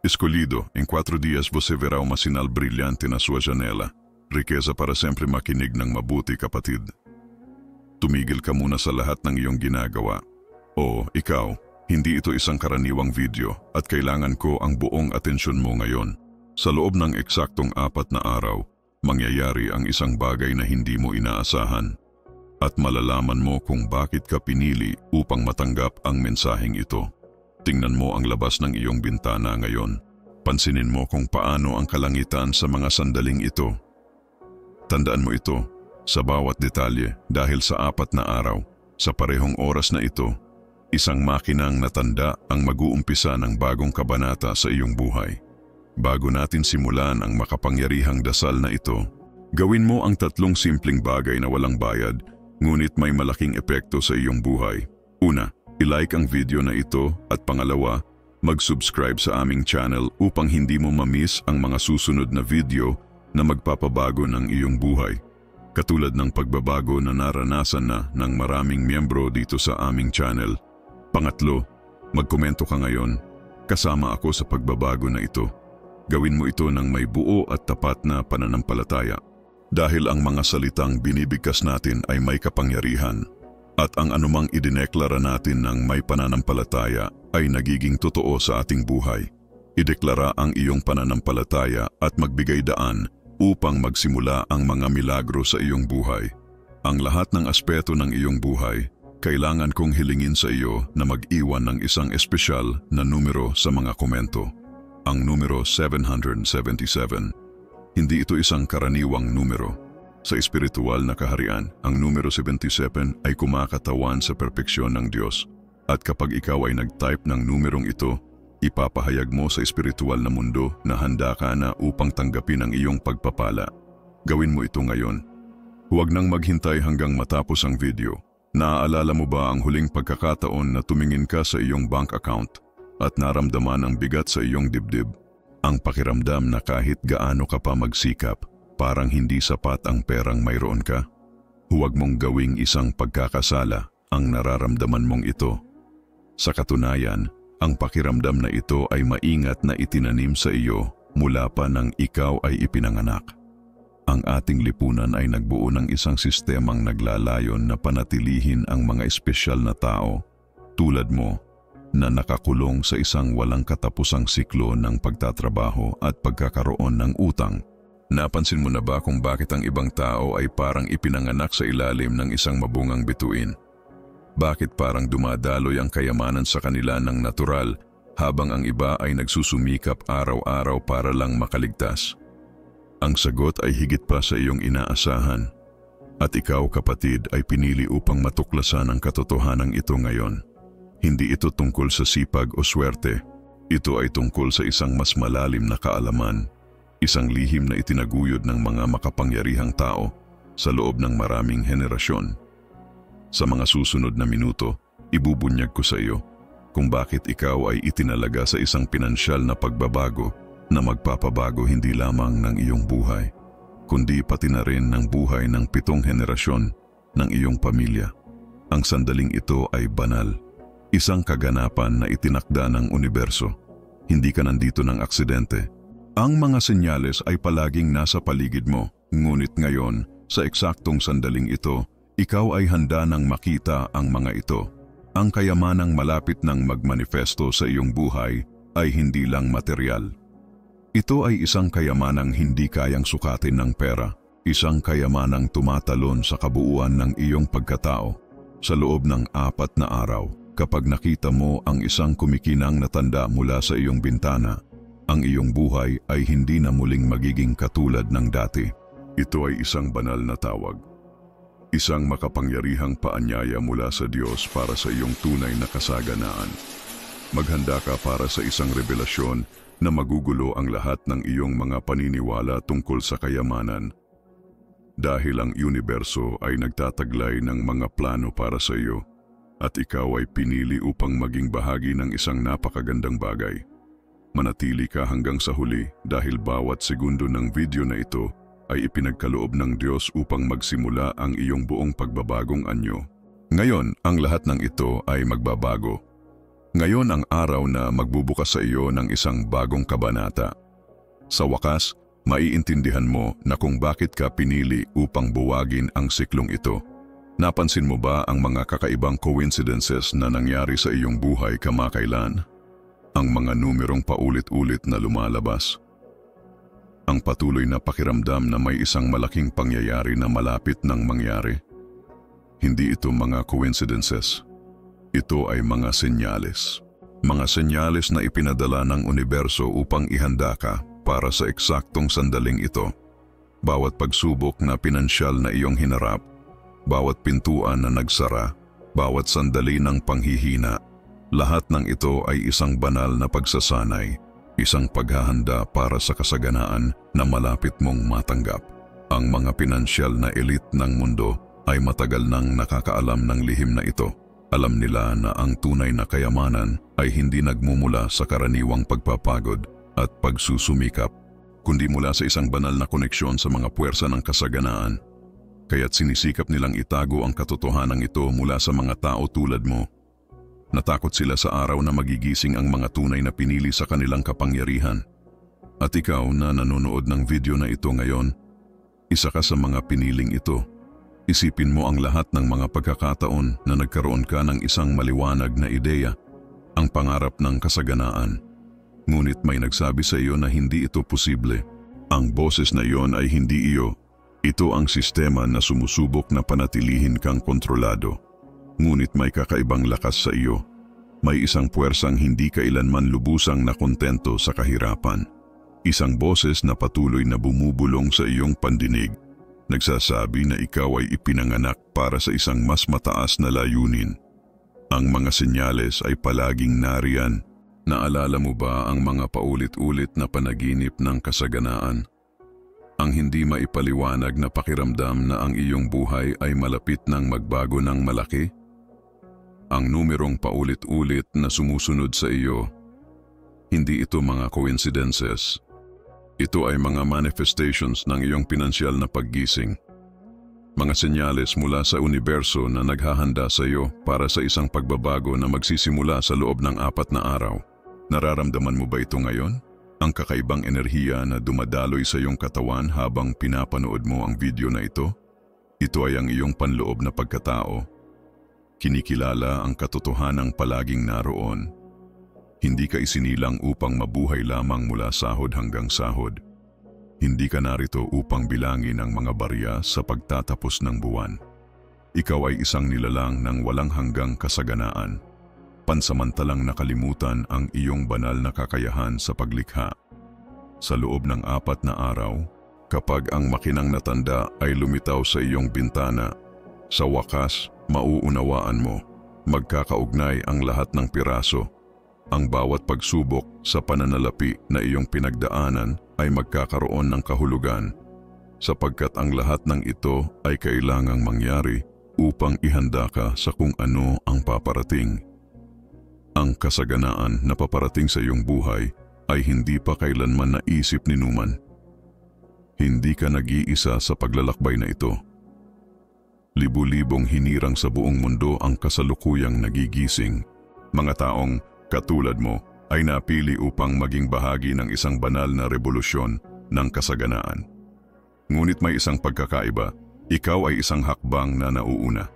Escolhido, em 4 dias você verá uma sinal brilhante na sua janela. Riqueza para sempre. Makinig ng mabuti, kapatid. Tumigil ka muna sa lahat ng iyong ginagawa. O, ikaw, hindi ito isang karaniwang video at kailangan ko ang buong atensyon mo ngayon. Sa loob ng eksaktong 4 na araw, mangyayari ang isang bagay na hindi mo inaasahan. At malalaman mo kung bakit ka pinili upang matanggap ang mensaheng ito. Tingnan mo ang labas ng iyong bintana ngayon. Pansinin mo kung paano ang kalangitan sa mga sandaling ito. Tandaan mo ito sa bawat detalye dahil sa 4 na araw, sa parehong oras na ito, isang makinang natanda ang mag-uumpisa ng bagong kabanata sa iyong buhay. Bago natin simulan ang makapangyarihang dasal na ito, gawin mo ang 3 simpleng bagay na walang bayad, ngunit may malaking epekto sa iyong buhay. Una, i-like ang video na ito at pangalawa, mag-subscribe sa aming channel upang hindi mo ma-miss ang mga susunod na video na magpapabago ng iyong buhay. Katulad ng pagbabago na naranasan na ng maraming miyembro dito sa aming channel. Pangatlo, magkomento ka ngayon. Kasama ako sa pagbabago na ito. Gawin mo ito ng may buo at tapat na pananampalataya. Dahil ang mga salitang binibigkas natin ay may kapangyarihan. At ang anumang idineklara natin ng may pananampalataya ay nagiging totoo sa ating buhay. Ideklara ang iyong pananampalataya at magbigay daan upang magsimula ang mga milagro sa iyong buhay. Ang lahat ng aspeto ng iyong buhay, kailangan kong hilingin sa iyo na mag-iwan ng isang espesyal na numero sa mga komento. Ang numero 777. Hindi ito isang karaniwang numero. Sa espiritual na kaharian, ang numero 77 ay kumakatawan sa perpeksyon ng Diyos. At kapag ikaw ay nag-type ng numerong ito, ipapahayag mo sa espiritual na mundo na handa ka na upang tanggapin ang iyong pagpapala. Gawin mo ito ngayon. Huwag nang maghintay hanggang matapos ang video. Naaalala mo ba ang huling pagkakataon na tumingin ka sa iyong bank account at naramdaman ang bigat sa iyong dibdib? Ang pakiramdam na kahit gaano ka pa magsikap, parang hindi sapat ang perang mayroon ka? Huwag mong gawing isang pagkakasala ang nararamdaman mong ito. Sa katunayan, ang pakiramdam na ito ay maingat na itinanim sa iyo mula pa nang ikaw ay ipinanganak. Ang ating lipunan ay nagbuo ng isang sistemang naglalayon na panatilihin ang mga espesyal na tao, tulad mo, na nakakulong sa isang walang katapusang siklo ng pagtatrabaho at pagkakaroon ng utang. Napansin mo na ba kung bakit ang ibang tao ay parang ipinanganak sa ilalim ng isang mabungang bituin? Bakit parang dumadaloy ang kayamanan sa kanila ng natural habang ang iba ay nagsusumikap araw-araw para lang makaligtas? Ang sagot ay higit pa sa iyong inaasahan. At ikaw, kapatid, ay pinili upang matuklasan ang katotohanan ito ngayon. Hindi ito tungkol sa sipag o swerte. Ito ay tungkol sa isang mas malalim na kaalaman. Isang lihim na itinaguyod ng mga makapangyarihang tao sa loob ng maraming henerasyon. Sa mga susunod na minuto, ibubunyag ko sa iyo kung bakit ikaw ay itinalaga sa isang pinansyal na pagbabago na magpapabago hindi lamang ng iyong buhay, kundi pati na rin ng buhay ng 7 henerasyon ng iyong pamilya. Ang sandaling ito ay banal, isang kaganapan na itinakda ng universo. Hindi ka nandito ng aksidente. Ang mga senyales ay palaging nasa paligid mo, ngunit ngayon, sa eksaktong sandaling ito, ikaw ay handa nang makita ang mga ito. Ang kayamanang malapit nang magmanifesto sa iyong buhay ay hindi lang material. Ito ay isang kayamanang hindi kayang sukatin ng pera, isang kayamanang tumatalon sa kabuuan ng iyong pagkatao. Sa loob ng 4 na araw, kapag nakita mo ang isang kumikinang na tanda mula sa iyong bintana, ang iyong buhay ay hindi na muling magiging katulad ng dati. Ito ay isang banal na tawag. Isang makapangyarihang paanyaya mula sa Diyos para sa iyong tunay na kasaganaan. Maghanda ka para sa isang revelasyon na magugulo ang lahat ng iyong mga paniniwala tungkol sa kayamanan. Dahil ang universo ay nagtataglay ng mga plano para sa iyo, at ikaw ay pinili upang maging bahagi ng isang napakagandang bagay. Manatili ka hanggang sa huli dahil bawat segundo ng video na ito ay ipinagkaloob ng Diyos upang magsimula ang iyong buong pagbabagong anyo. Ngayon, ang lahat ng ito ay magbabago. Ngayon ang araw na magbubukas sa iyo ng isang bagong kabanata. Sa wakas, maiintindihan mo na kung bakit ka pinili upang buwagin ang siklong ito. Napansin mo ba ang mga kakaibang coincidences na nangyari sa iyong buhay kamakailan? Ang mga numerong paulit-ulit na lumalabas. Ang patuloy na pakiramdam na may isang malaking pangyayari na malapit nang mangyari. Hindi ito mga coincidences. Ito ay mga senyales. Mga senyales na ipinadala ng universo upang ihanda ka para sa eksaktong sandaling ito. Bawat pagsubok na pinansyal na iyong hinarap, bawat pintuan na nagsara, bawat sandali ng panghihina, lahat ng ito ay isang banal na pagsasanay, isang paghahanda para sa kasaganaan na malapit mong matanggap. Ang mga pinansyal na elite ng mundo ay matagal nang nakakaalam ng lihim na ito. Alam nila na ang tunay na kayamanan ay hindi nagmumula sa karaniwang pagpapagod at pagsusumikap, kundi mula sa isang banal na koneksyon sa mga puwersa ng kasaganaan. Kaya't sinisikap nilang itago ang katotohanan ito mula sa mga tao tulad mo. Natakot sila sa araw na magigising ang mga tunay na pinili sa kanilang kapangyarihan. At ikaw na nanonood ng video na ito ngayon, isa ka sa mga piniling ito. Isipin mo ang lahat ng mga pagkakataon na nagkaroon ka ng isang maliwanag na ideya, ang pangarap ng kasaganaan. Ngunit may nagsabi sa iyo na hindi ito posible. Ang boses na iyon ay hindi iyo. Ito ang sistema na sumusubok na panatilihin kang kontrolado. Ngunit may kakaibang lakas sa iyo. May isang puwersang hindi kailanman lubusang nakontento sa kahirapan. Isang boses na patuloy na bumubulong sa iyong pandinig. Nagsasabi na ikaw ay ipinanganak para sa isang mas mataas na layunin. Ang mga senyales ay palaging nariyan. Naalala mo ba ang mga paulit-ulit na panaginip ng kasaganaan? Ang hindi maipaliwanag na pakiramdam na ang iyong buhay ay malapit nang magbago ng malaki? Ang numerong paulit-ulit na sumusunod sa iyo, hindi ito mga coincidences. Ito ay mga manifestations ng iyong pinansyal na paggising. Mga senyales mula sa universo na naghahanda sa iyo para sa isang pagbabago na magsisimula sa loob ng 4 na araw. Nararamdaman mo ba ito ngayon? Ang kakaibang enerhiya na dumadaloy sa iyong katawan habang pinapanood mo ang video na ito? Ito ay ang iyong panloob na pagkatao. Kinikilala ang katotohanang palaging naroon. Hindi ka isinilang upang mabuhay lamang mula sahod hanggang sahod. Hindi ka narito upang bilangin ang mga barya sa pagtatapos ng buwan. Ikaw ay isang nilalang ng walang hanggang kasaganaan. Pansamantalang nakalimutan ang iyong banal na kakayahan sa paglikha. Sa loob ng 4 na araw, kapag ang makinang natanda ay lumitaw sa iyong bintana, sa wakas, mauunawaan mo, magkakaugnay ang lahat ng piraso. Ang bawat pagsubok sa pananalapi na iyong pinagdaanan ay magkakaroon ng kahulugan, sapagkat ang lahat ng ito ay kailangang mangyari upang ihanda ka sa kung ano ang paparating. Ang kasaganaan na paparating sa iyong buhay ay hindi pa kailanman naisip ni Numan. Hindi ka nag-iisa sa paglalakbay na ito. Libu-libong hinirang sa buong mundo ang kasalukuyang nagigising. Mga taong katulad mo ay napili upang maging bahagi ng isang banal na revolusyon ng kasaganaan. Ngunit may isang pagkakaiba, ikaw ay isang hakbang na nauuna.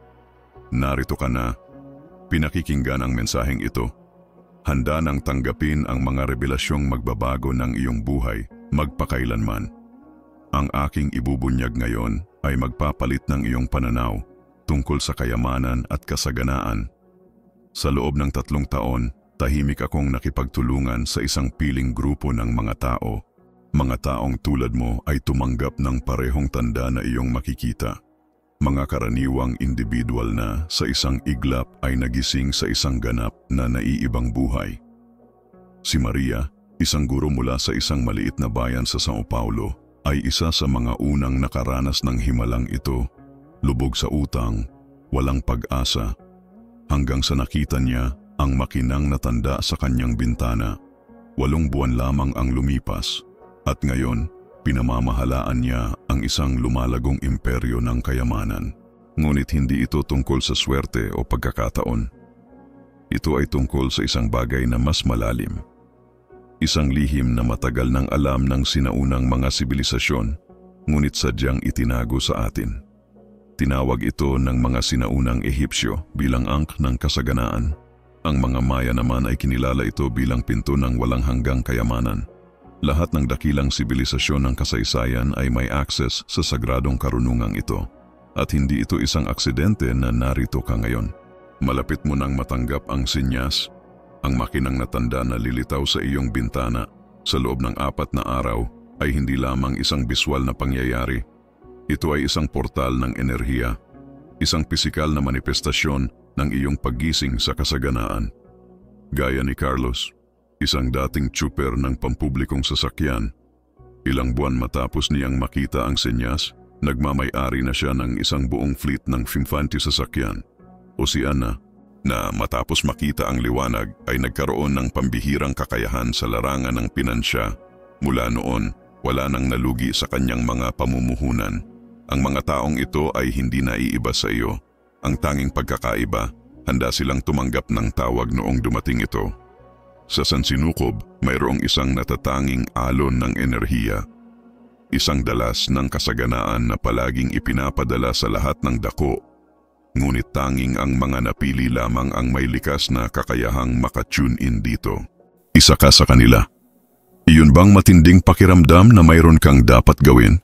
Narito ka na, pinakikinggan ang mensaheng ito. Handa nang tanggapin ang mga revelasyong magbabago ng iyong buhay magpakailanman. Ang aking ibubunyag ngayon ay magpapalit ng iyong pananaw tungkol sa kayamanan at kasaganaan. Sa loob ng 3 taon, tahimik akong nakipagtulungan sa isang piling grupo ng mga tao. Mga taong tulad mo ay tumanggap ng parehong tanda na iyong makikita. Mga karaniwang individual na sa isang iglap ay nagising sa isang ganap na naiibang buhay. Si Maria, isang guro mula sa isang maliit na bayan sa São Paulo, ay isa sa mga unang nakaranas ng himalang ito. Lubog sa utang, walang pag-asa, hanggang sa nakita niya ang makinang natanda sa kanyang bintana. 8 buwan lamang ang lumipas, at ngayon, pinamamahalaan niya ang isang lumalagong imperyo ng kayamanan. Ngunit hindi ito tungkol sa swerte o pagkakataon. Ito ay tungkol sa isang bagay na mas malalim. Isang lihim na matagal nang alam ng sinaunang mga sibilisasyon, ngunit sadyang itinago sa atin. Tinawag ito ng mga sinaunang Ehipsyo bilang angk ng kasaganaan. Ang mga Maya naman ay kinilala ito bilang pinto ng walang hanggang kayamanan. Lahat ng dakilang sibilisasyon ng kasaysayan ay may access sa sagradong karunungang ito. At hindi ito isang aksidente na narito ka ngayon. Malapit mo nang matanggap ang sinyas, ang makinang natanda na lilitaw sa iyong bintana sa loob ng 4 na araw ay hindi lamang isang biswal na pangyayari. Ito ay isang portal ng enerhiya, isang pisikal na manifestasyon ng iyong paggising sa kasaganaan. Gaya ni Carlos, isang dating tsuper ng pampublikong sasakyan, ilang buwan matapos niyang makita ang senyas, nagmamay-ari na siya ng isang buong fleet ng infantry sasakyan. O si Anna, na matapos makita ang liwanag ay nagkaroon ng pambihirang kakayahan sa larangan ng pinansya. Mula noon, wala nang nalugi sa kanyang mga pamumuhunan. Ang mga taong ito ay hindi naiiba sa iyo. Ang tanging pagkakaiba, handa silang tumanggap ng tawag noong dumating ito. Sa sansinukob, mayroong isang natatanging alon ng enerhiya. Isang dalas ng kasaganaan na palaging ipinapadala sa lahat ng dako. Ngunit tanging ang mga napili lamang ang may likas na kakayahang makatune in dito. Isa ka sa kanila. Iyon bang matinding pakiramdam na mayroon kang dapat gawin?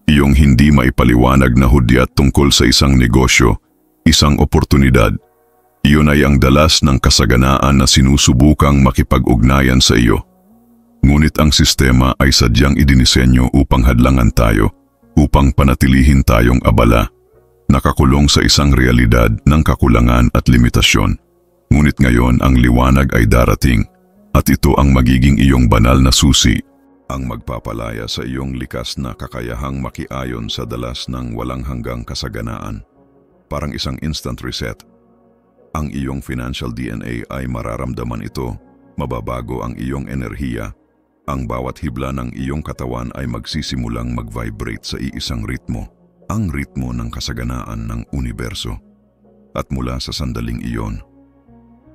Iyong hindi maipaliwanag na hudyat tungkol sa isang negosyo, isang oportunidad. Iyon ay ang dalas ng kasaganaan na sinusubukang makipag-ugnayan sa iyo. Ngunit ang sistema ay sadyang idinisenyo upang hadlangan tayo, upang panatilihin tayong abala, nakakulong sa isang realidad ng kakulangan at limitasyon. Ngunit ngayon ang liwanag ay darating, at ito ang magiging iyong banal na susi, ang magpapalaya sa iyong likas na kakayahang makiayon sa dalas ng walang hanggang kasaganaan. Parang isang instant reset. Ang iyong financial DNA ay mararamdaman ito, mababago ang iyong enerhiya. Ang bawat hibla ng iyong katawan ay magsisimulang mag-vibrate sa iisang ritmo, ang ritmo ng kasaganaan ng universo. At mula sa sandaling iyon,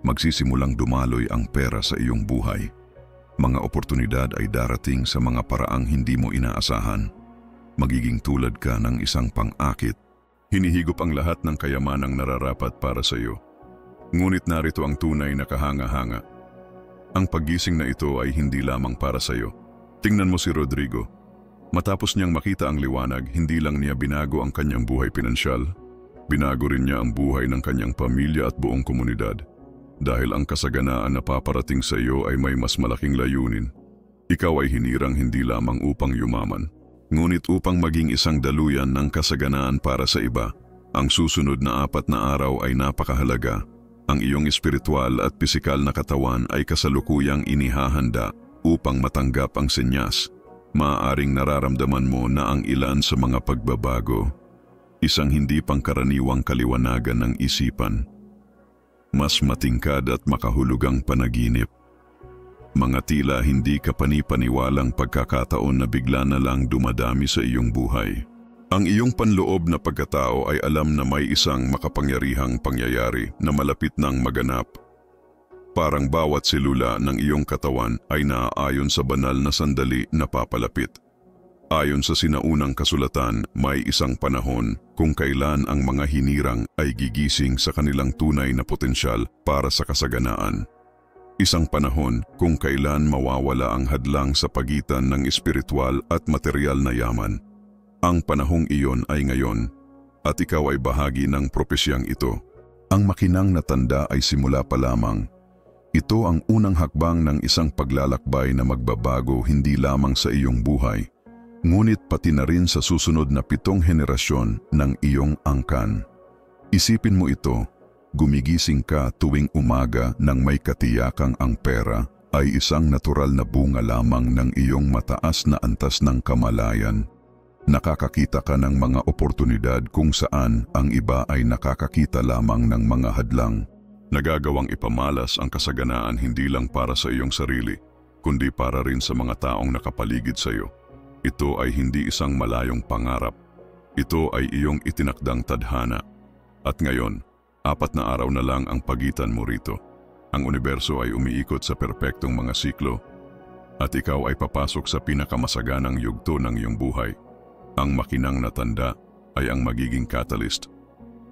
magsisimulang dumaloy ang pera sa iyong buhay. Mga oportunidad ay darating sa mga paraang hindi mo inaasahan. Magiging tulad ka ng isang pang-akit. Hinihigop ang lahat ng kayamanang nararapat para sa iyo. Ngunit narito ang tunay na kahanga-hanga. Ang paggising na ito ay hindi lamang para sa iyo. Tingnan mo si Rodrigo. Matapos niyang makita ang liwanag, hindi lang niya binago ang kanyang buhay pinansyal, binago rin niya ang buhay ng kanyang pamilya at buong komunidad. Dahil ang kasaganaan na paparating sa iyo ay may mas malaking layunin. Ikaw ay hinirang hindi lamang upang yumaman, ngunit upang maging isang daluyan ng kasaganaan para sa iba. Ang susunod na 4 na araw ay napakahalaga. Ang iyong espiritual at pisikal na katawan ay kasalukuyang inihahanda upang matanggap ang senyas. Maaaring nararamdaman mo na ang ilan sa mga pagbabago, isang hindi pangkaraniwang kaliwanagan ng isipan, mas matingkad at makahulugang panaginip, mga tila hindi kapani-paniwalang pagkakataon na bigla na lang dumadami sa iyong buhay. Ang iyong panloob na pagkatao ay alam na may isang makapangyarihang pangyayari na malapit nang maganap. Parang bawat selula ng iyong katawan ay naaayon sa banal na sandali na papalapit. Ayon sa sinaunang kasulatan, may isang panahon kung kailan ang mga hinirang ay gigising sa kanilang tunay na potensyal para sa kasaganaan. Isang panahon kung kailan mawawala ang hadlang sa pagitan ng espiritual at material na yaman. Ang panahong iyon ay ngayon, at ikaw ay bahagi ng propesyang ito. Ang makinang na tanda ay simula pa lamang. Ito ang unang hakbang ng isang paglalakbay na magbabago hindi lamang sa iyong buhay, ngunit pati na rin sa susunod na 7 henerasyon ng iyong angkan. Isipin mo ito, gumigising ka tuwing umaga nang may katiyakang ang pera ay isang natural na bunga lamang ng iyong mataas na antas ng kamalayan. Nakakakita ka ng mga oportunidad kung saan ang iba ay nakakakita lamang ng mga hadlang. Nagagawang ipamalas ang kasaganaan hindi lang para sa iyong sarili, kundi para rin sa mga taong nakapaligid sa iyo. Ito ay hindi isang malayong pangarap. Ito ay iyong itinakdang tadhana. At ngayon, 4 na araw na lang ang pagitan mo rito. Ang universo ay umiikot sa perpektong mga siklo at ikaw ay papasok sa pinakamasaganang yugto ng iyong buhay. Ang makinang na tanda ay ang magiging catalyst,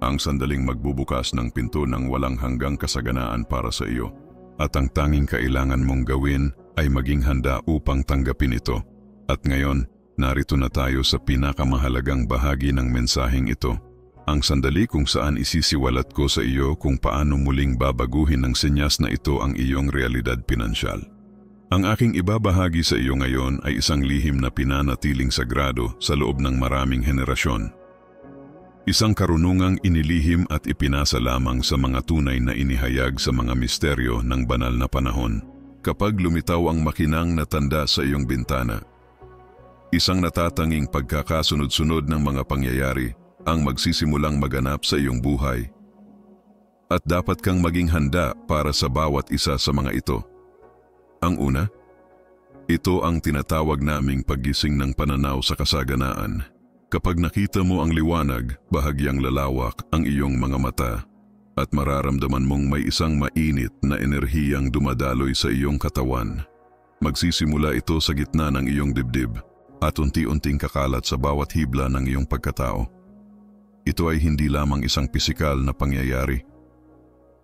ang sandaling magbubukas ng pinto ng walang hanggang kasaganaan para sa iyo. At ang tanging kailangan mong gawin ay maging handa upang tanggapin ito. At ngayon, narito na tayo sa pinakamahalagang bahagi ng mensaheng ito. Ang sandali kung saan isisiwalat ko sa iyo kung paano muling babaguhin ng senyas na ito ang iyong realidad pinansyal. Ang aking ibabahagi sa iyo ngayon ay isang lihim na pinanatiling sagrado sa loob ng maraming henerasyon. Isang karunungang inilihim at ipinasa lamang sa mga tunay na inihayag sa mga misteryo ng banal na panahon. Kapag lumitaw ang makinang na tanda sa iyong bintana, isang natatanging pagkakasunod-sunod ng mga pangyayari ang magsisimulang maganap sa iyong buhay. At dapat kang maging handa para sa bawat isa sa mga ito. Ang una, ito ang tinatawag naming paggising ng pananaw sa kasaganaan. Kapag nakita mo ang liwanag, bahagyang lalawak ang iyong mga mata at mararamdaman mong may isang mainit na enerhiyang dumadaloy sa iyong katawan. Magsisimula ito sa gitna ng iyong dibdib at unti-unting kakalat sa bawat hibla ng iyong pagkatao. Ito ay hindi lamang isang pisikal na pangyayari.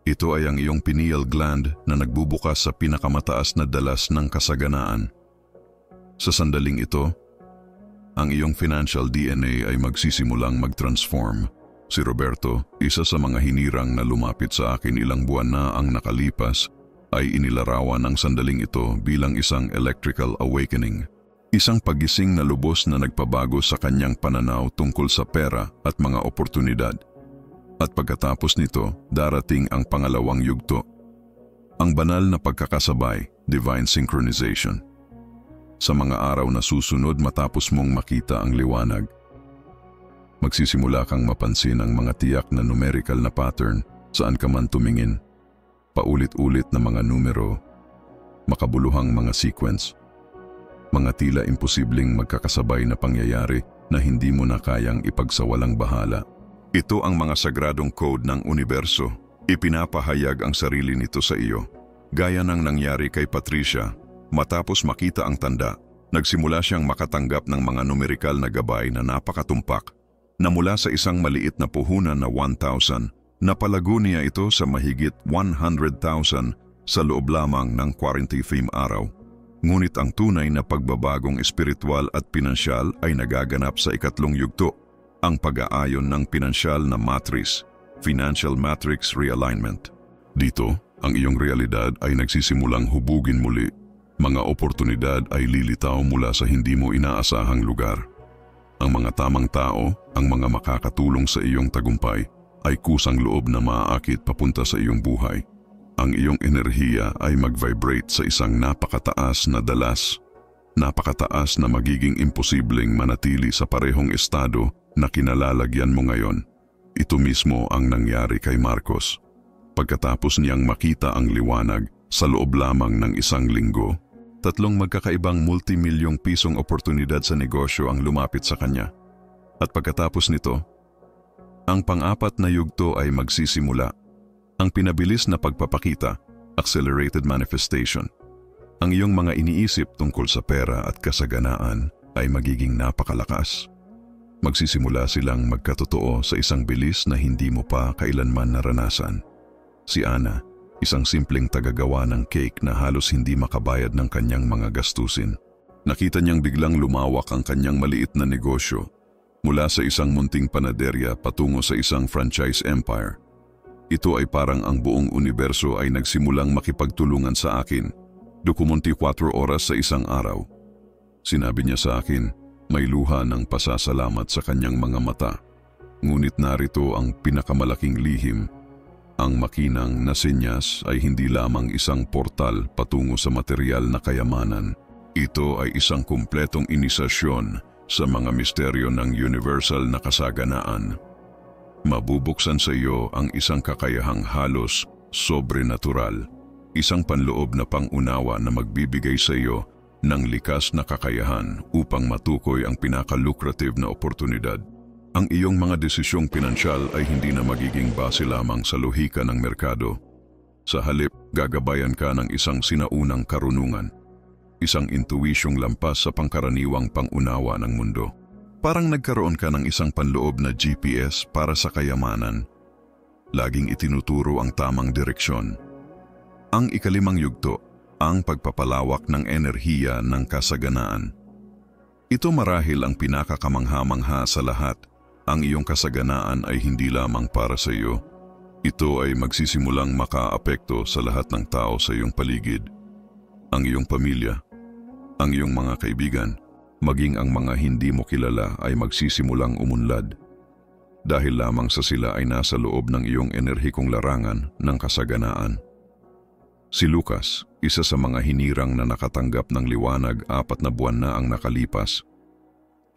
Ito ay ang iyong pineal gland na nagbubukas sa pinakamataas na dalas ng kasaganaan. Sa sandaling ito, ang iyong financial DNA ay magsisimulang mag-transform. Si Roberto, isa sa mga hinirang na lumapit sa akin ilang buwan na ang nakalipas, ay inilarawan ang sandaling ito bilang isang electrical awakening. Isang paggising na lubos na nagpabago sa kanyang pananaw tungkol sa pera at mga oportunidad. At pagkatapos nito, darating ang pangalawang yugto. Ang banal na pagkakasabay, divine synchronization. Sa mga araw na susunod matapos mong makita ang liwanag, magsisimula kang mapansin ang mga tiyak na numerical na pattern saan ka man tumingin. Paulit-ulit na mga numero, makabuluhang mga sequence, mga tila imposibleng magkakasabay na pangyayari na hindi mo na kayang ipagsawalang bahala. Ito ang mga sagradong code ng universo. Ipinapahayag ang sarili nito sa iyo. Gaya ng nangyari kay Patricia, matapos makita ang tanda, nagsimula siyang makatanggap ng mga numerikal na gabay na napakatumpak, na mula sa isang maliit na puhunan na 1,000, napalago niya ito sa mahigit 100,000 sa loob lamang ng 45 araw. Ngunit ang tunay na pagbabagong espiritual at pinansyal ay nagaganap sa ikatlong yugto, ang pag-aayon ng pinansyal na matrix, financial matrix realignment. Dito, ang iyong realidad ay nagsisimulang hubugin muli. Mga oportunidad ay lilitaw mula sa hindi mo inaasahang lugar. Ang mga tamang tao, ang mga makakatulong sa iyong tagumpay, ay kusang loob na maaakit papunta sa iyong buhay. Ang iyong enerhiya ay mag-vibrate sa isang napakataas na dalas, napakataas na magiging imposibleng manatili sa parehong estado na kinalalagyan mo ngayon. Ito mismo ang nangyari kay Marcos. Pagkatapos niyang makita ang liwanag sa loob lamang ng isang linggo, 3 magkakaibang multimilyong pisong oportunidad sa negosyo ang lumapit sa kanya. At pagkatapos nito, ang pang-apat na yugto ay magsisimula. Ang pinabilis na pagpapakita, accelerated manifestation. Ang iyong mga iniisip tungkol sa pera at kasaganaan ay magiging napakalakas. Magsisimula silang magkatotoo sa isang bilis na hindi mo pa kailanman naranasan. Si Ana, isang simpleng tagagawa ng cake na halos hindi makabayad ng kanyang mga gastusin. Nakita niyang biglang lumawak ang kanyang maliit na negosyo mula sa isang munting panaderya patungo sa isang franchise empire. Ito ay parang ang buong universo ay nagsimulang makipagtulungan sa akin. 24 oras sa isang araw. Sinabi niya sa akin, may luha ng pasasalamat sa kanyang mga mata. Ngunit narito ang pinakamalaking lihim. Ang makinang na senyas ay hindi lamang isang portal patungo sa material na kayamanan. Ito ay isang kumpletong inisasyon sa mga misteryo ng universal na kasaganaan. Mabubuksan sa iyo ang isang kakayahang halos sobrenatural, isang panloob na pangunawa na magbibigay sa iyo ng likas na kakayahan upang matukoy ang pinaka-lucrative na oportunidad. Ang iyong mga desisyong pinansyal ay hindi na magiging base lamang sa lohika ng merkado. Sa halip, gagabayan ka ng isang sinaunang karunungan. Isang intuisyong lampas sa pangkaraniwang pangunawa ng mundo. Parang nagkaroon ka ng isang panloob na GPS para sa kayamanan. Laging itinuturo ang tamang direksyon. Ang ikalimang yugto, ang pagpapalawak ng enerhiya ng kasaganaan. Ito marahil ang pinakakamangha-mangha sa lahat. Ang iyong kasaganaan ay hindi lamang para sa iyo. Ito ay magsisimulang makaapekto sa lahat ng tao sa iyong paligid. Ang iyong pamilya, ang iyong mga kaibigan, maging ang mga hindi mo kilala ay magsisimulang umunlad. Dahil lamang sa sila ay nasa loob ng iyong enerhikong larangan ng kasaganaan. Si Lucas, isa sa mga hinirang na nakatanggap ng liwanag 4 na buwan na ang nakalipas.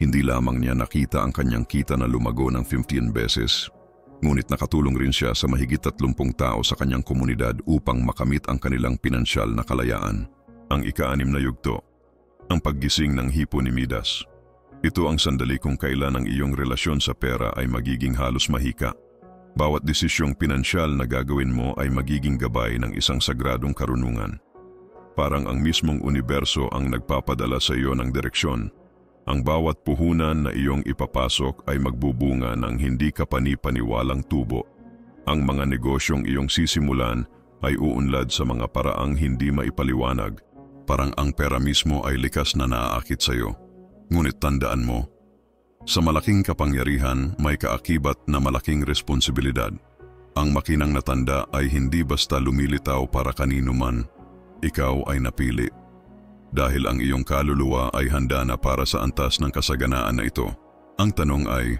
Hindi lamang niya nakita ang kanyang kita na lumago ng 15 beses, ngunit nakatulong rin siya sa mahigit 30 tao sa kanyang komunidad upang makamit ang kanilang pinansyal na kalayaan. Ang ika-6 na yugto, ang paggising ng hipo ni Midas. Ito ang sandali kung kailan ang iyong relasyon sa pera ay magiging halos mahika. Bawat desisyong pinansyal na gagawin mo ay magiging gabay ng isang sagradong karunungan. Parang ang mismong universo ang nagpapadala sa iyo ng direksyon. Ang bawat puhunan na iyong ipapasok ay magbubunga ng hindi kapani-paniwalang tubo. Ang mga negosyong iyong sisimulan ay uunlad sa mga paraang hindi maipaliwanag. Parang ang pera mismo ay likas na naaakit sa iyo. Ngunit tandaan mo, sa malaking kapangyarihan may kaakibat na malaking responsibilidad. Ang makinang natanda ay hindi basta lumilitaw para kanino man. Ikaw ay napili. Dahil ang iyong kaluluwa ay handa na para sa antas ng kasaganaan na ito. Ang tanong ay,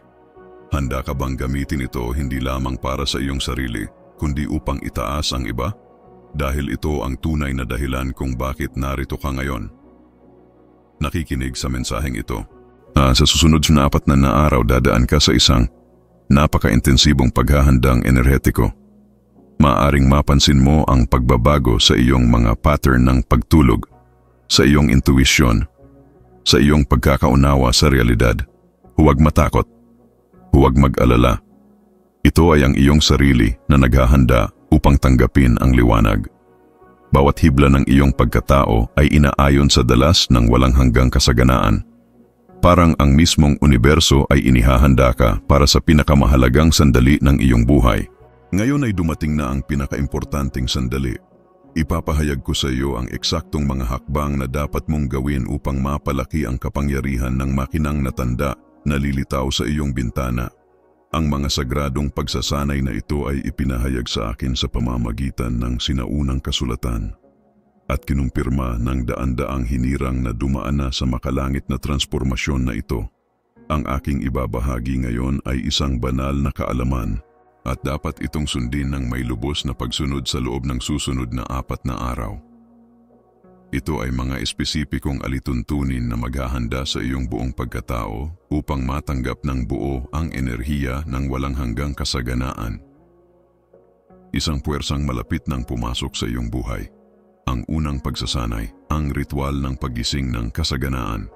handa ka bang gamitin ito hindi lamang para sa iyong sarili, kundi upang itaas ang iba? Dahil ito ang tunay na dahilan kung bakit narito ka ngayon. Nakikinig sa mensaheng ito. Sa susunod na 4 na araw dadaan ka sa isang napaka-intensibong paghahandang enerhetiko. Maaring mapansin mo ang pagbabago sa iyong mga pattern ng pagtulog, sa iyong intuisyon, sa iyong pagkakaunawa sa realidad. Huwag matakot, huwag mag-alala. Ito ay ang iyong sarili na naghahanda upang tanggapin ang liwanag. Bawat hibla ng iyong pagkatao ay inaayon sa dalas ng walang hanggang kasaganaan. Parang ang mismong universo ay inihahanda ka para sa pinakamahalagang sandali ng iyong buhay. Ngayon ay dumating na ang pinakaimportanteng sandali. Ipapahayag ko sa iyo ang eksaktong mga hakbang na dapat mong gawin upang mapalaki ang kapangyarihan ng makinang natanda na lilitaw sa iyong bintana. Ang mga sagradong pagsasanay na ito ay ipinahayag sa akin sa pamamagitan ng sinaunang kasulatan at kinumpirma ng daan-daang hinirang na dumaan na sa makalangit na transformasyon na ito. Ang aking ibabahagi ngayon ay isang banal na kaalaman at dapat itong sundin ng may lubos na pagsunod sa loob ng susunod na 4 na araw. Ito ay mga espesipikong alituntunin na maghahanda sa iyong buong pagkatao upang matanggap ng buo ang enerhiya ng walang hanggang kasaganaan. Isang puwersang malapit nang pumasok sa iyong buhay. Ang unang pagsasanay, ang ritual ng paggising ng kasaganaan.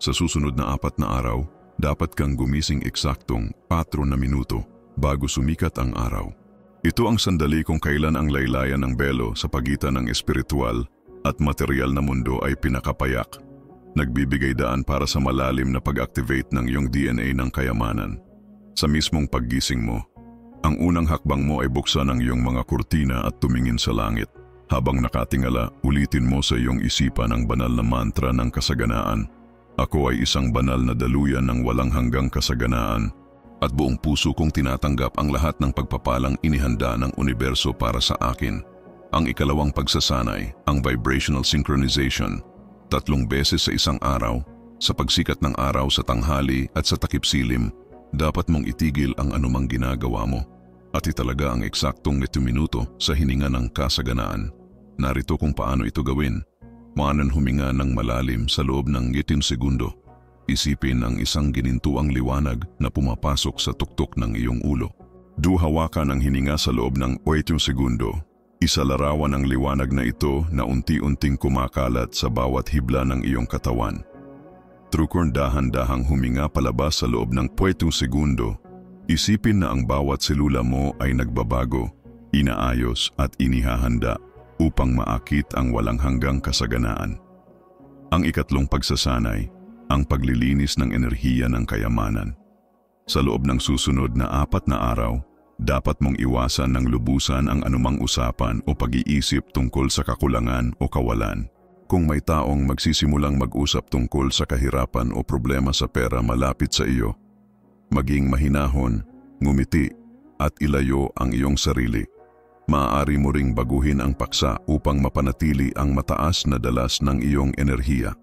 Sa susunod na 4 na araw, dapat kang gumising eksaktong 4 na minuto bago sumikat ang araw. Ito ang sandali kung kailan ang laylayan ng belo sa pagitan ng espiritual at material na mundo ay pinakapayak. Nagbibigay daan para sa malalim na pag-activate ng iyong DNA ng kayamanan. Sa mismong paggising mo, ang unang hakbang mo ay buksan ang iyong mga kurtina at tumingin sa langit. Habang nakatingala, ulitin mo sa iyong isipan ang banal na mantra ng kasaganaan. Ako ay isang banal na daluyan ng walang hanggang kasaganaan at buong puso kong tinatanggap ang lahat ng pagpapalang inihanda ng universo para sa akin. Ang ikalawang pagsasanay, ang vibrational synchronization. 3 beses sa isang araw, sa pagsikat ng araw sa tanghali at sa takip-silim, dapat mong itigil ang anumang ginagawa mo at italaga ang eksaktong 7 minuto sa hininga ng kasaganaan. Narito kung paano ito gawin. Maanan huminga ng malalim sa loob ng 7 segundo. Isipin ang isang ginintuang liwanag na pumapasok sa tuktok ng iyong ulo. Hawakan ang hininga sa loob ng 8 segundo. Isalarawan ang liwanag na ito na unti-unting kumakalat sa bawat hibla ng iyong katawan. Trukon dahan-dahang huminga palabas sa loob ng 8 segundo. Isipin na ang bawat selula mo ay nagbabago, inaayos at inihahanda upang maakit ang walang hanggang kasaganaan. Ang ikatlong pagsasanay, ang paglilinis ng enerhiya ng kayamanan. Sa loob ng susunod na 4 na araw, dapat mong iwasan ng lubusan ang anumang usapan o pag-iisip tungkol sa kakulangan o kawalan. Kung may taong magsisimulang mag-usap tungkol sa kahirapan o problema sa pera malapit sa iyo, maging mahinahon, ngumiti at ilayo ang iyong sarili. Maaari mo ring baguhin ang paksa upang mapanatili ang mataas na dalas ng iyong enerhiya.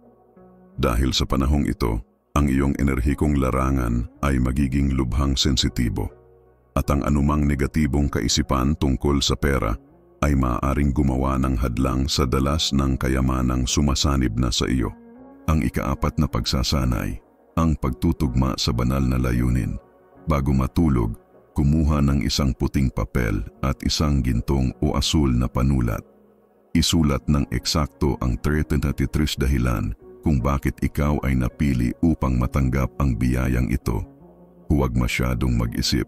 Dahil sa panahong ito, ang iyong enerhikong larangan ay magiging lubhang sensitibo at ang anumang negatibong kaisipan tungkol sa pera ay maaaring gumawa ng hadlang sa dalas ng kayamanang sumasanib na sa iyo. Ang ika-4 na pagsasanay, ang pagtutugma sa banal na layunin. Bago matulog, kumuha ng isang puting papel at isang gintong o asul na panulat. Isulat ng eksakto ang 33 dahilan kung bakit ikaw ay napili upang matanggap ang biyayang ito. Huwag masyadong mag-isip.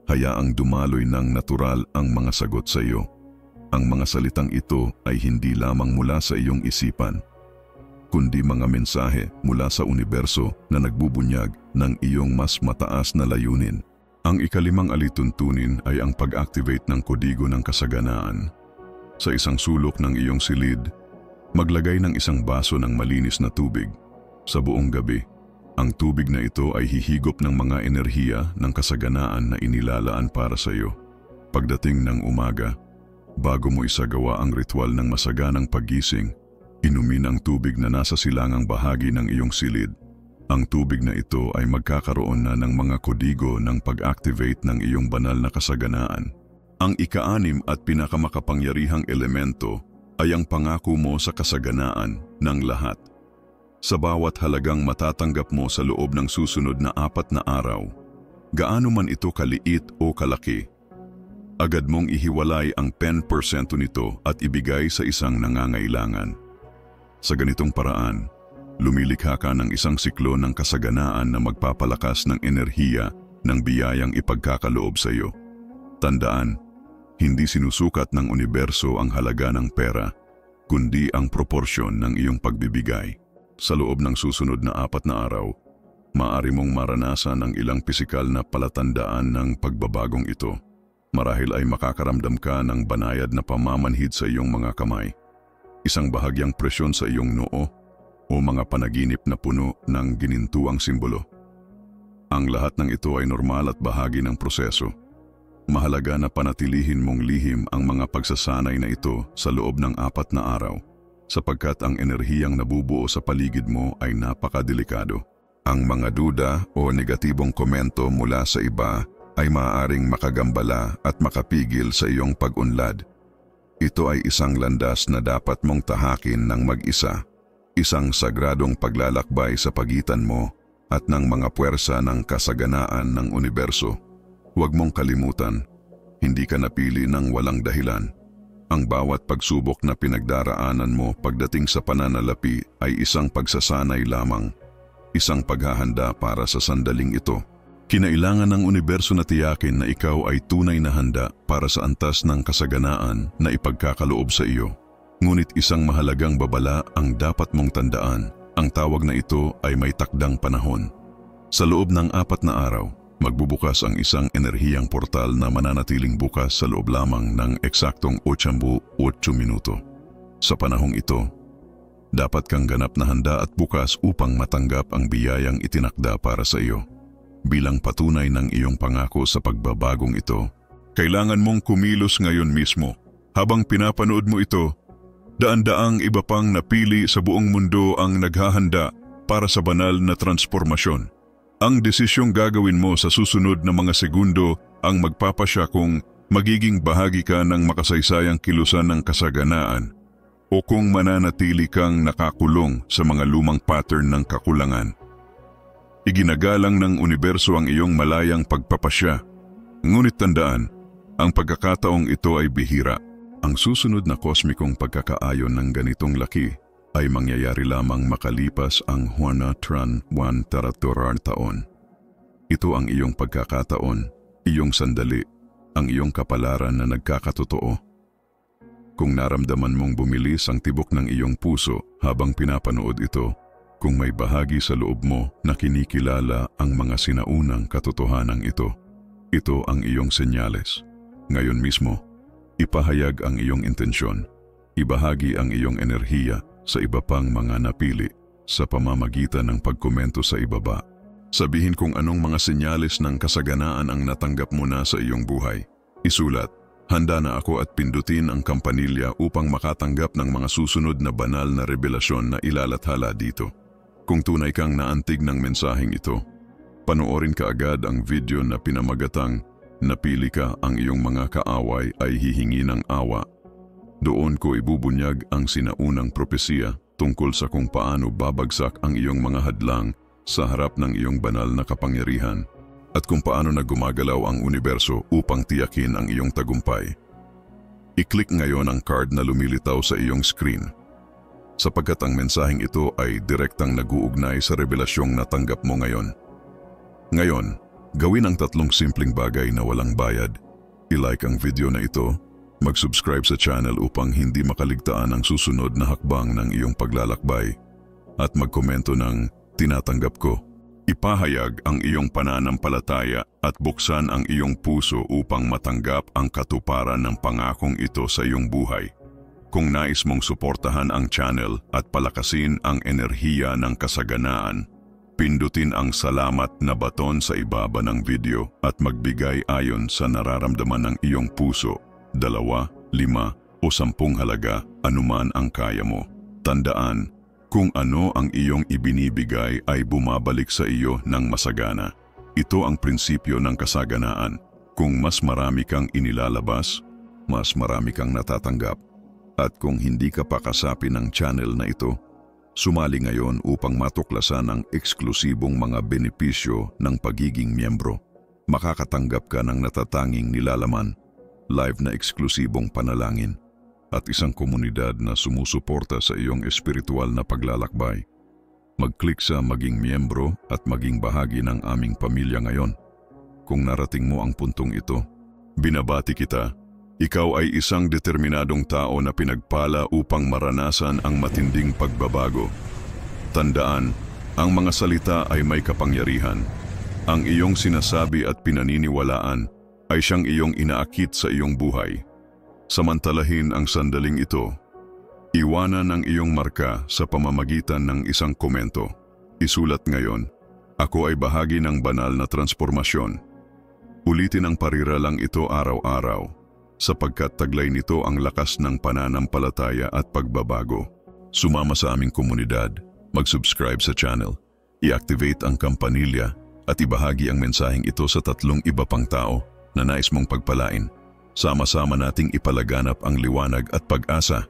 Hayaang dumaloy ng natural ang mga sagot sa iyo. Ang mga salitang ito ay hindi lamang mula sa iyong isipan, kundi mga mensahe mula sa universo na nagbubunyag ng iyong mas mataas na layunin. Ang ika-5 alituntunin ay ang pag-activate ng kodigo ng kasaganaan. Sa isang sulok ng iyong silid, maglagay ng isang baso ng malinis na tubig. Sa buong gabi, ang tubig na ito ay hihigop ng mga enerhiya ng kasaganaan na inilalaan para sa iyo. Pagdating ng umaga, bago mo isagawa ang ritual ng masaganang paggising, inumin ang tubig na nasa silangang bahagi ng iyong silid. Ang tubig na ito ay magkakaroon na ng mga kodigo ng pag-activate ng iyong banal na kasaganaan. Ang ika-6 at pinakamakapangyarihang elemento ay ang pangako mo sa kasaganaan ng lahat. Sa bawat halagang matatanggap mo sa loob ng susunod na 4 na araw, gaano man ito kaliit o kalaki, agad mong ihiwalay ang 10% nito at ibigay sa isang nangangailangan. Sa ganitong paraan, lumilikha ka ng isang siklo ng kasaganaan na magpapalakas ng enerhiya ng biyayang ipagkakaloob sa iyo. Tandaan, hindi sinusukat ng universo ang halaga ng pera, kundi ang proporsyon ng iyong pagbibigay. Sa loob ng susunod na 4 na araw, maaari mong maranasan ang ilang pisikal na palatandaan ng pagbabagong ito. Marahil ay makakaramdam ka ng banayad na pamamanhid sa iyong mga kamay, isang bahagyang presyon sa iyong noo, o mga panaginip na puno ng ginintuang simbolo. Ang lahat ng ito ay normal at bahagi ng proseso. Mahalaga na panatilihin mong lihim ang mga pagsasanay na ito sa loob ng 4 na araw, sapagkat ang enerhiyang nabubuo sa paligid mo ay napakadelikado. Ang mga duda o negatibong komento mula sa iba ay maaaring makagambala at makapigil sa iyong pag-unlad. Ito ay isang landas na dapat mong tahakin ng mag-isa, isang sagradong paglalakbay sa pagitan mo at ng mga puwersa ng kasaganaan ng universo. Huwag mong kalimutan, hindi ka napili ng walang dahilan. Ang bawat pagsubok na pinagdaraanan mo pagdating sa pananalapi ay isang pagsasanay lamang, isang paghahanda para sa sandaling ito. Kinailangan ng universo na tiyakin na ikaw ay tunay na handa para sa antas ng kasaganaan na ipagkakaloob sa iyo. Ngunit isang mahalagang babala ang dapat mong tandaan. Ang tawag na ito ay may takdang panahon. Sa loob ng 4 na araw, magbubukas ang isang enerhiyang portal na mananatiling bukas sa loob lamang ng eksaktong 88 minuto. Sa panahong ito, dapat kang ganap na handa at bukas upang matanggap ang biyayang itinakda para sa iyo. Bilang patunay ng iyong pangako sa pagbabagong ito, kailangan mong kumilos ngayon mismo. Habang pinapanood mo ito, daan-daang iba pang napili sa buong mundo ang naghahanda para sa banal na transformasyon. Ang desisyong gagawin mo sa susunod na mga segundo ang magpapasya kung magiging bahagi ka ng makasaysayang kilusan ng kasaganaan o kung mananatili kang nakakulong sa mga lumang pattern ng kakulangan. Iginagalang ng universo ang iyong malayang pagpapasya. Ngunit tandaan, ang pagkakataong ito ay bihira. Ang susunod na kosmikong pagkakaayon ng ganitong laki ay mangyayari lamang makalipas ang Huanatran 1 taon. Ito ang iyong pagkakataon, iyong sandali, ang iyong kapalaran na nagkakatotoo. Kung naramdaman mong bumilis ang tibok ng iyong puso habang pinapanood ito, kung may bahagi sa loob mo na kinikilala ang mga sinaunang katotohanan ito ang iyong senyales. Ngayon mismo, ipahayag ang iyong intensyon, ibahagi ang iyong enerhiya sa iba pang mga napili sa pamamagitan ng pagkomento sa ibaba. Sabihin kung anong mga senyales ng kasaganaan ang natanggap mo na sa iyong buhay. Isulat, handa na ako at pindutin ang kampanilya upang makatanggap ng mga susunod na banal na revelasyon na ilalathala dito. Kung tunay kang naantig ng mensaheng ito, panoorin ka agad ang video na pinamagatang "Napili ka, ang iyong mga kaaway ay hihingi ng awa." Doon ko ibubunyag ang sinaunang propesiya tungkol sa kung paano babagsak ang iyong mga hadlang sa harap ng iyong banal na kapangyarihan at kung paano na gumagalaw ang universo upang tiyakin ang iyong tagumpay. I-click ngayon ang card na lumilitaw sa iyong screen, sapagkat ang mensaheng ito ay direktang nag-uugnay sa revelasyong natanggap mo ngayon. Ngayon, gawin ang 3 simpleng bagay na walang bayad. I-like ang video na ito, mag-subscribe sa channel upang hindi makaligtaan ang susunod na hakbang ng iyong paglalakbay, at magkomento ng "Tinatanggap ko." Ipahayag ang iyong pananampalataya at buksan ang iyong puso upang matanggap ang katuparan ng pangakong ito sa iyong buhay. Kung nais mong suportahan ang channel at palakasin ang enerhiya ng kasaganaan, pindutin ang salamat na baton sa ibaba ng video at magbigay ayon sa nararamdaman ng iyong puso, 2, 5 o 10 halaga, anuman ang kaya mo. Tandaan, kung ano ang iyong ibinibigay ay bumabalik sa iyo ng masagana. Ito ang prinsipyo ng kasaganaan. Kung mas marami kang inilalabas, mas marami kang natatanggap. At kung hindi ka pa kasapi ng channel na ito, sumali ngayon upang matuklasan ang eksklusibong mga benepisyo ng pagiging miyembro. Makakatanggap ka ng natatanging nilalaman, live na eksklusibong panalangin, at isang komunidad na sumusuporta sa iyong espiritual na paglalakbay. Mag-click sa maging miyembro at maging bahagi ng aming pamilya ngayon. Kung narating mo ang puntong ito, binabati kita. Ikaw ay isang determinadong tao na pinagpala upang maranasan ang matinding pagbabago. Tandaan, ang mga salita ay may kapangyarihan. Ang iyong sinasabi at pinaniniwalaan ay siyang iyong inaakit sa iyong buhay. Samantalahin ang sandaling ito. Iwanan ang iyong marka sa pamamagitan ng isang komento. Isulat ngayon, "Ako ay bahagi ng banal na transformasyon." Ulitin ang pariralang ito araw-araw, sapagkat taglay nito ang lakas ng pananampalataya at pagbabago. Sumama sa aming komunidad, mag-subscribe sa channel, i-activate ang kampanilya at ibahagi ang mensaheng ito sa 3 iba pang tao na nais mong pagpalain. Sama-sama nating ipalaganap ang liwanag at pag-asa